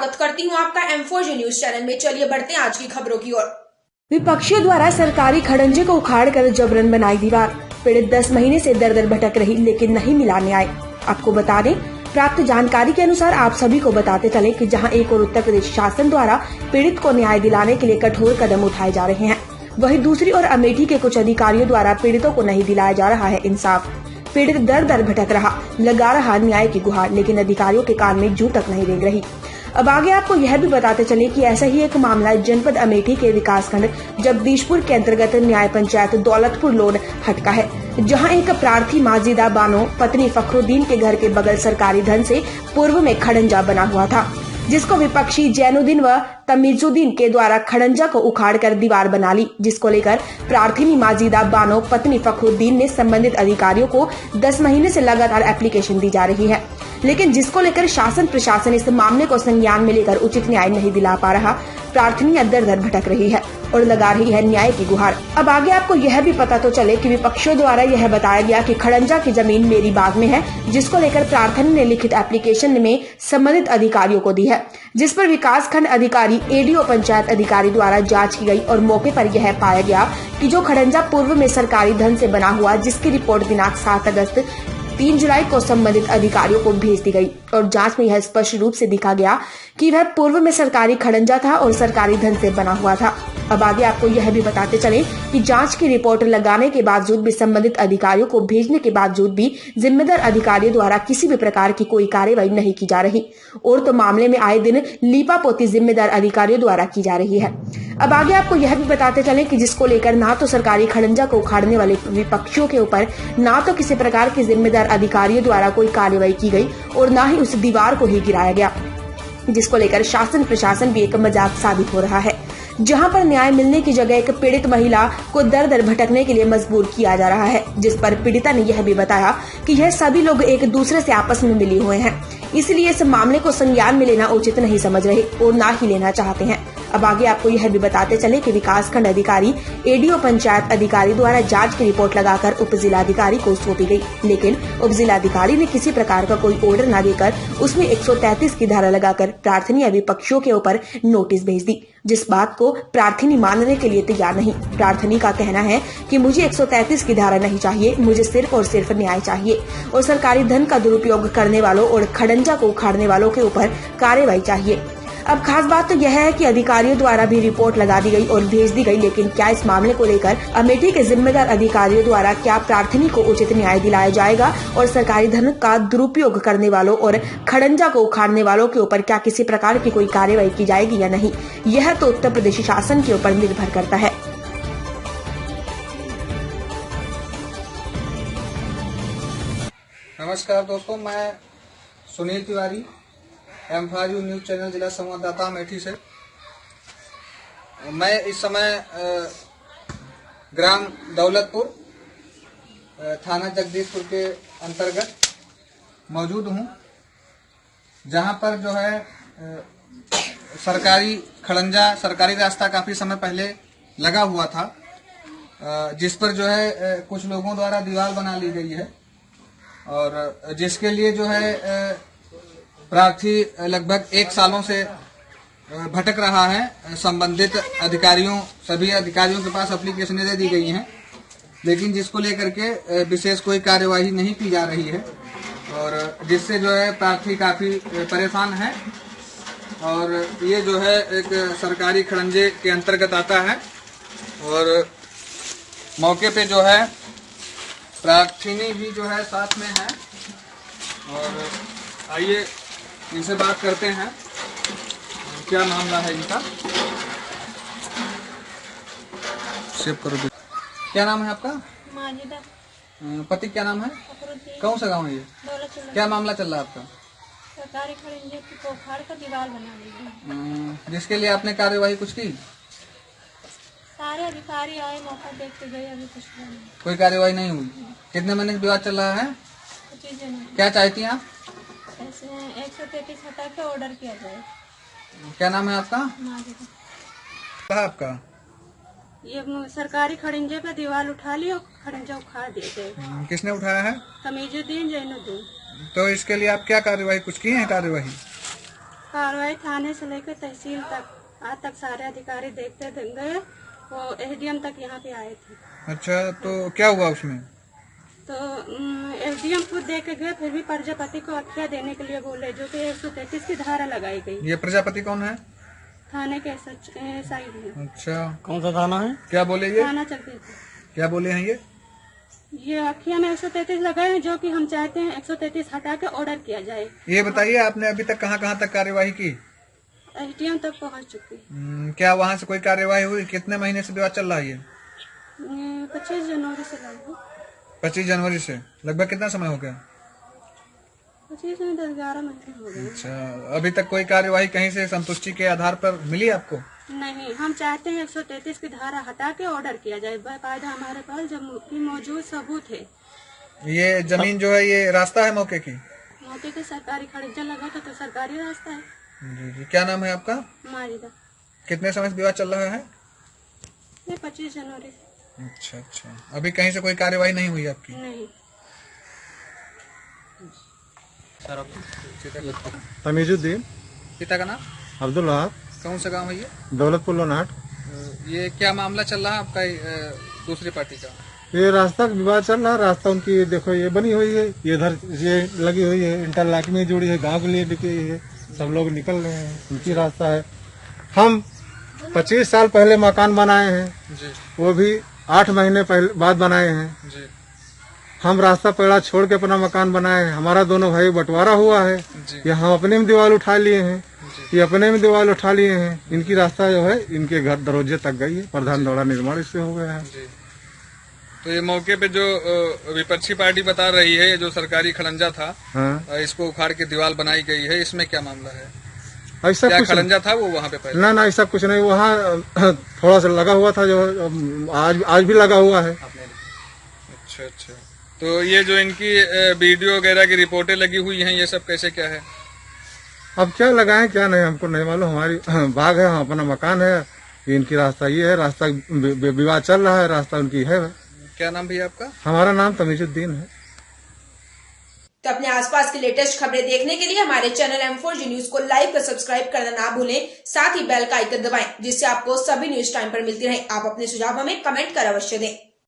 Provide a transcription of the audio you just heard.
स्वागत करती हूं आपका M4G न्यूज चैनल में। चलिए बढ़ते हैं आज की खबरों की ओर। विपक्षियों द्वारा सरकारी खड़ंजे को उखाड़कर जबरन बनाई दीवार। पीड़ित 10 महीने से दर दर भटक रही लेकिन नहीं मिला न्याय। आपको बता दें, प्राप्त जानकारी के अनुसार आप सभी को बताते चले कि जहां एक और उत्तर प्रदेश शासन द्वारा पीड़ित को न्याय दिलाने के लिए कठोर कदम उठाए जा रहे हैं, वहीं दूसरी ओर अमेठी के कुछ अधिकारियों द्वारा पीड़ितों को नहीं दिलाया जा रहा है इंसाफ। पीड़ित दर दर भटक रहा, लगा रहा न्याय की गुहार, लेकिन अधिकारियों के कान में जू तक नहीं रेंग रही। अब आगे आपको यह भी बताते चले कि ऐसा ही एक मामला जनपद अमेठी के विकासखंड जगदीशपुर के अंतर्गत न्याय पंचायत दौलतपुर लोड हट का है, जहां एक प्रार्थी माजिदा बानो पत्नी फखरुद्दीन के घर के बगल सरकारी धन से पूर्व में खड़ंजा बना हुआ था, जिसको विपक्षी जैनुद्दीन व तमीजुद्दीन के द्वारा खड़ंजा को उखाड़कर दीवार बना ली, जिसको लेकर प्रार्थी माजिदा बानो पत्नी फखरुद्दीन ने संबंधित अधिकारियों को 10 महीने से लगातार एप्लीकेशन दी जा रही है, लेकिन जिसको लेकर शासन प्रशासन इस मामले को संज्ञान में लेकर उचित न्याय नहीं दिला पा रहा। प्रार्थनी दर दर भटक रही है और लगा रही है न्याय की गुहार। अब आगे आपको यह भी पता तो चले कि विपक्षियों द्वारा यह बताया गया कि खड़ंजा की जमीन मेरी बाग में है, जिसको लेकर प्रार्थनी ने लिखित एप्लीकेशन में संबंधित अधिकारियों को दी है, जिस पर विकास खंड अधिकारी एडीओ पंचायत अधिकारी द्वारा जांच की गई और मौके पर यह पाया गया कि जो खड़ंजा पूर्व में सरकारी धन से बना हुआ, जिसकी रिपोर्ट दिनांक 7 अगस्त 3 जुलाई को संबंधित अधिकारियों को भेज दी गई और जांच में यह स्पष्ट रूप से दिखा गया कि वह पूर्व में सरकारी खड़ंजा था और सरकारी धन से बना हुआ था। अब आगे आपको यह भी बताते चले कि जांच की रिपोर्ट लगाने के बावजूद भी, संबंधित अधिकारियों को भेजने के बावजूद भी जिम्मेदार अधिकारियों द्वारा किसी भी प्रकार की कोई कार्रवाई नहीं की जा रही, और तो मामले में आए दिन लीपापोती जिम्मेदार अधिकारियों द्वारा की जा रही है। अब आगे आपको यह भी बताते चले कि जिसको लेकर ना तो सरकारी खड़ंजा को उखाड़ने वाले विपक्षियों के ऊपर ना तो किसी प्रकार के जिम्मेदार अधिकारियों द्वारा कोई कार्रवाई की गई और ना ही उस दीवार को ही गिराया गया, जिसको लेकर शासन प्रशासन भी एक मजाक साबित हो रहा है, जहां पर न्याय मिलने की जगह एक पीड़ित महिला को दर दर भटकने के लिए मजबूर किया जा रहा है, जिस पर पीड़िता ने यह भी बताया कि यह सभी लोग एक दूसरे से आपस में मिले हुए हैं, इसलिए इस मामले को संज्ञान में लेना उचित नहीं समझ रहे और ना ही लेना चाहते हैं। अब आगे आपको यह भी बताते चले कि विकासखंड अधिकारी एडीओ पंचायत अधिकारी द्वारा जांच की रिपोर्ट लगाकर उप जिलाधिकारी को सौंपी गई, लेकिन उप जिलाधिकारी ने किसी प्रकार का कोई ऑर्डर न देकर उसमें 133 की धारा लगाकर प्रार्थनी विपक्षियों के ऊपर नोटिस भेज दी, जिस बात को प्रार्थनी मानने के लिए तैयार नहीं। प्रार्थनी का कहना है कि मुझे 133 की धारा नहीं चाहिए, मुझे सिर्फ और सिर्फ न्याय चाहिए और सरकारी धन का दुरुपयोग करने वालों और खड़ंजा को उखाड़ने वालों के ऊपर कार्रवाई चाहिए। अब खास बात तो यह है कि अधिकारियों द्वारा भी रिपोर्ट लगा दी गई और भेज दी गई, लेकिन क्या इस मामले को लेकर अमेठी के जिम्मेदार अधिकारियों द्वारा क्या प्रार्थनी को उचित न्याय दिलाया जाएगा और सरकारी धन का दुरुपयोग करने वालों और खड़ंजा को उखाड़ने वालों के ऊपर क्या किसी प्रकार की कोई कार्रवाई की जाएगी या नहीं, यह तो उत्तर प्रदेश शासन के ऊपर निर्भर करता है। नमस्कार दोस्तों, मैं Sunil Tiwari M4G news channel जिला संवाददाता अमेठी से। मैं इस समय ग्राम दौलतपुर थाना जगदीशपुर के अंतर्गत मौजूद हूं, जहां पर जो है सरकारी खड़ंजा, सरकारी रास्ता काफी समय पहले लगा हुआ था, जिस पर जो है कुछ लोगों द्वारा दीवार बना ली गई है और जिसके लिए जो है प्रार्थी लगभग 1 सालों से भटक रहा है। संबंधित अधिकारियों, सभी अधिकारियों के पास एप्लीकेशनें दे दी गई हैं, लेकिन जिसको लेकर के विशेष कोई कार्यवाही नहीं की जा रही है और जिससे जो है प्रार्थी काफी परेशान है। और ये जो है एक सरकारी खड़ंजे के अंतर्गत आता है और मौके पे जो है प्रार्थनी भी जो है साथ में है और आइए इनसे बात करते हैं क्या मामला है इनका। सेव करो। क्या नाम है आपका? माजिदा। पति क्या नाम है? कौन सा गांव है ये? क्या मामला चल रहा है आपका? सरकारी खड़ंजे को उखाड़ कर दीवार बना ली, जिसके लिए आपने कार्यवाही कुछ की? सारे अधिकारी आए, मौका देखते गए, अभी कुछ नहीं, कोई कार्यवाही नहीं हुई। कितने महीने से विवाद चल रहा है? क्या चाहती हैं आप? ऐसे 133 हटा के ऑर्डर किया जाए। क्या नाम है आपका? माजिदा। क्या है आपका? ये सरकारी खड़ंजे पे दीवार उठा ली और खड़ंजा उखाड़ दिए गए। किसने उठाया है? तमीजुद्दीन, जैनुद्दीन। तो इसके लिए आप क्या कार्यवाही कुछ की है? कार्यवाही कार्रवाई थाने से लेकर तहसील तक आज तक सारे अधिकारी देखते गए, वो एसडीएम तक यहाँ पे आए थे। अच्छा, तो क्या हुआ उसमें? तो एसडीएम खुद देख के गए, फिर भी प्रजापति को हत्या देने के लिए बोले, जो कि 133 की धारा लगाई गई। ये प्रजापति कौन है? थाने के साइड में। अच्छा, कौन सा थाना है? क्या बोले ये? थाना चलती थी। क्या बोले हैं ये अखिया में 133 लगाए हैं, जो कि हम चाहते हैं 133 हटा के ऑर्डर किया जाए। ये बताइए, आपने अभी तक कहाँ तक कार्यवाही की? एसडीएम तक पहुंच चुकी। क्या वहाँ से कोई कार्यवाही हुई? कितने महीने से विवाद चल रहा है ये? 25 जनवरी से लगभग। 25 जनवरी से लगभग कितना समय हो गया? 25 में 10-11 महीने हो गए। अच्छा, अभी तक कोई कार्यवाही कहीं से संतुष्टि के आधार पर मिली आपको? नहीं, हम चाहते हैं 133 की धारा हटा के ऑर्डर किया जाए। बाकायदा हमारे पास जो मौजूद सबूत है। ये जमीन जो है, ये रास्ता है मौके की? मौके के सरकारी खर्चा लगा था, तो सरकारी रास्ता है। जी जी। क्या नाम है आपका? मारिदा। कितने समय से विवाद चल रहा है? ये 25 जनवरी से। अच्छा अच्छा, अभी कहीं से कोई कार्यवाही नहीं हुई आपकी? नहीं। तमीजुद्दीन, पिता का नाम? अब्दुल वहाब, कौन सा गांव है ये? दौलतपुर लोनाट। ये क्या मामला चल रहा है आपका दूसरी पार्टी का? ये रास्ता का विवाद चल रहा है। रास्ता उनकी देखो ये बनी हुई है, ये इधर ये लगी हुई है, इंटरलॉक में जुड़ी है, गांव के लिए निकली है, सब लोग निकल रहे हैं, उनकी रास्ता है। हम 25 साल पहले मकान बनाए हैं जी वो भी 8 महीने पहले बाद बनाए हैं। जी हम रास्ता पेड़ा छोड़ के अपना मकान बनाए हैं। हमारा दोनों भाई बंटवारा हुआ है, जी ये हम अपने में दीवार उठा लिए हैं, ये अपने में दीवार उठा लिए हैं। इनकी रास्ता जो है इनके घर दरोजे तक गई है, प्रधान द्वारा निर्माण इससे हो गया है। जी। तो ये मौके पे जो विपक्षी पार्टी बता रही है, जो सरकारी खड़ंजा था, हाँ, इसको उखाड़ के दीवार बनाई गई है, इसमें क्या मामला है? ऐसा क्या कुछ खड़ंजा था वो वहाँ पे पहले? ना ऐसा कुछ नहीं। वहाँ थोड़ा सा लगा हुआ था, जो आज भी लगा हुआ है। अच्छा अच्छा, तो ये जो इनकी वीडियो वगैरह की रिपोर्टें लगी हुई हैं, ये सब कैसे क्या है? अब क्या लगाएं क्या नहीं हमको नहीं मालूम। हमारी बाग है, अपना मकान है, ये इनकी रास्ता ये है। रास्ता विवाद चल रहा है, रास्ता उनकी है। क्या नाम भैया आपका? हमारा नाम तमीजुद्दीन है। तो अपने आसपास की लेटेस्ट खबरें देखने के लिए हमारे चैनल M4G न्यूज को लाइक और सब्सक्राइब करना ना भूलें। साथ ही बेल का आइकन दबाएं, जिससे आपको सभी न्यूज टाइम पर मिलती रहे। आप अपने सुझाव हमें कमेंट कर अवश्य दें।